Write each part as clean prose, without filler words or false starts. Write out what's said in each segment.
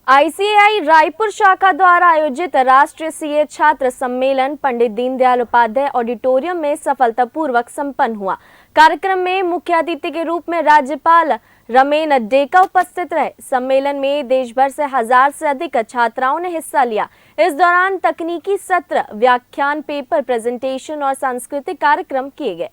ICAI Raipur शाखा द्वारा आयोजित राष्ट्रीय सीए छात्र सम्मेलन पंडित दीनदयाल उपाध्याय ऑडिटोरियम में सफलतापूर्वक संपन्न हुआ। कार्यक्रम में मुख्य अतिथि के रूप में राज्यपाल रमेन डेका उपस्थित रहे। सम्मेलन में देश भर से 1000 से अधिक छात्राओं ने हिस्सा लिया। इस दौरान तकनीकी सत्र, व्याख्यान, पेपर प्रेजेंटेशन और सांस्कृतिक कार्यक्रम किए गए।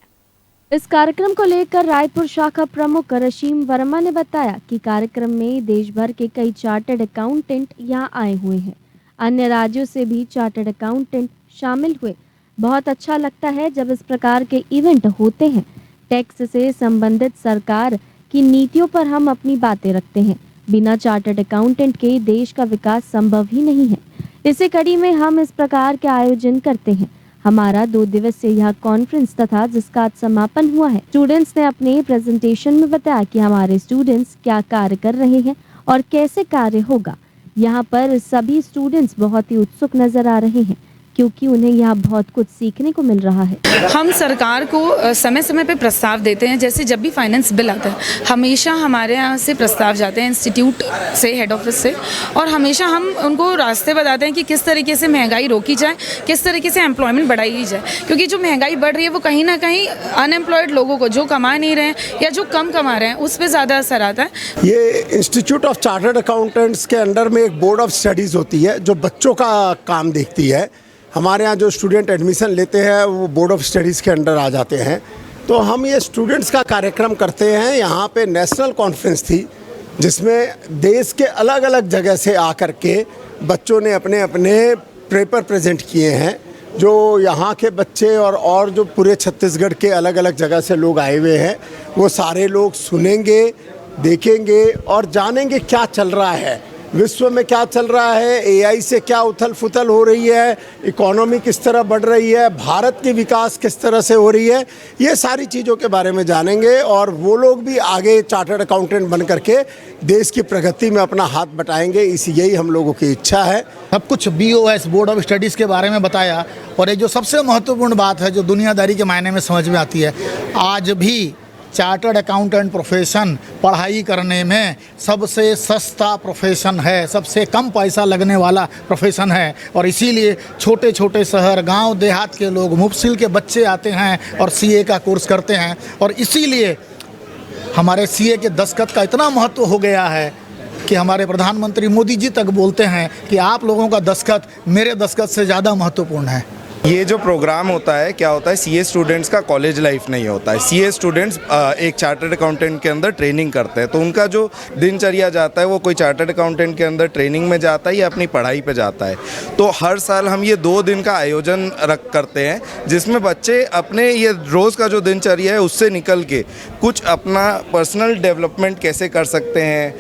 इस कार्यक्रम को लेकर रायपुर शाखा प्रमुख रशीम वर्मा ने बताया कि कार्यक्रम में देश भर के कई चार्टर्ड अकाउंटेंट यहां आए हुए हैं। अन्य राज्यों से भी चार्टर्ड अकाउंटेंट शामिल हुए। बहुत अच्छा लगता है जब इस प्रकार के इवेंट होते हैं। टैक्स से संबंधित सरकार की नीतियों पर हम अपनी बातें रखते हैं। बिना चार्टर्ड अकाउंटेंट के देश का विकास संभव ही नहीं है। इसी कड़ी में हम इस प्रकार के आयोजन करते हैं। हमारा 2 दिवसीय यह कॉन्फ्रेंस तथा जिसका आज समापन हुआ है। स्टूडेंट्स ने अपने प्रेजेंटेशन में बताया कि हमारे स्टूडेंट्स क्या कार्य कर रहे हैं और कैसे कार्य होगा। यहाँ पर सभी स्टूडेंट्स बहुत ही उत्सुक नजर आ रहे हैं क्योंकि उन्हें यहाँ बहुत कुछ सीखने को मिल रहा है। हम सरकार को समय समय पे प्रस्ताव देते हैं। जैसे जब भी फाइनेंस बिल आता है हमेशा हमारे यहाँ से प्रस्ताव जाते हैं इंस्टीट्यूट से, हेड ऑफिस से, और हमेशा हम उनको रास्ते बताते हैं कि किस तरीके से महंगाई रोकी जाए, किस तरीके से एम्प्लॉयमेंट बढ़ाई जाए। क्योंकि जो महंगाई बढ़ रही है वो कहीं ना कहीं अनएम्प्लॉयड लोगों को, जो कमा नहीं रहे हैं या जो कम कमा रहे हैं, उस पर ज़्यादा असर आता है। ये इंस्टीट्यूट ऑफ चार्टर्ड अकाउंटेंट्स के अंडर में एक बोर्ड ऑफ स्टडीज़ होती है जो बच्चों का काम देखती है। हमारे यहाँ जो स्टूडेंट एडमिशन लेते हैं वो बोर्ड ऑफ स्टडीज़ के अंडर आ जाते हैं। तो हम ये स्टूडेंट्स का कार्यक्रम करते हैं। यहाँ पे नेशनल कॉन्फ्रेंस थी जिसमें देश के अलग अलग जगह से आकर के बच्चों ने अपने अपने पेपर प्रेजेंट किए हैं। जो यहाँ के बच्चे और जो पूरे छत्तीसगढ़ के अलग अलग जगह से लोग आए हुए हैं वो सारे लोग सुनेंगे, देखेंगे और जानेंगे क्या चल रहा है, विश्व में क्या चल रहा है, एआई से क्या उथल फुथल हो रही है, इकोनॉमी किस तरह बढ़ रही है, भारत की विकास किस तरह से हो रही है। ये सारी चीज़ों के बारे में जानेंगे और वो लोग भी आगे चार्टर्ड अकाउंटेंट बन करके देश की प्रगति में अपना हाथ बटाएंगे। यही हम लोगों की इच्छा है। सब कुछ BOS बोर्ड ऑफ स्टडीज़ के बारे में बताया। और एक जो सबसे महत्वपूर्ण बात है जो दुनियादारी के मायने में समझ में आती है, आज भी चार्टर्ड अकाउंटेंट प्रोफेशन पढ़ाई करने में सबसे सस्ता प्रोफेशन है, सबसे कम पैसा लगने वाला प्रोफेशन है। और इसीलिए छोटे छोटे शहर, गांव, देहात के लोग, मुफसिल के बच्चे आते हैं और CA का कोर्स करते हैं। और इसीलिए हमारे CA के दस्तखत का इतना महत्व हो गया है कि हमारे प्रधानमंत्री मोदी जी तक बोलते हैं कि आप लोगों का दस्तखत मेरे दस्तखत से ज़्यादा महत्वपूर्ण है। ये जो प्रोग्राम होता है, क्या होता है, CA स्टूडेंट्स का कॉलेज लाइफ नहीं होता है। CA स्टूडेंट्स एक चार्टर्ड अकाउंटेंट के अंदर ट्रेनिंग करते हैं, तो उनका जो दिनचर्या जाता है वो कोई चार्टर्ड अकाउंटेंट के अंदर ट्रेनिंग में जाता है या अपनी पढ़ाई पे जाता है। तो हर साल हम ये 2 दिन का आयोजन करते हैं जिसमें बच्चे अपने ये रोज़ का जो दिनचर्या है उससे निकल के कुछ अपना पर्सनल डेवलपमेंट कैसे कर सकते हैं।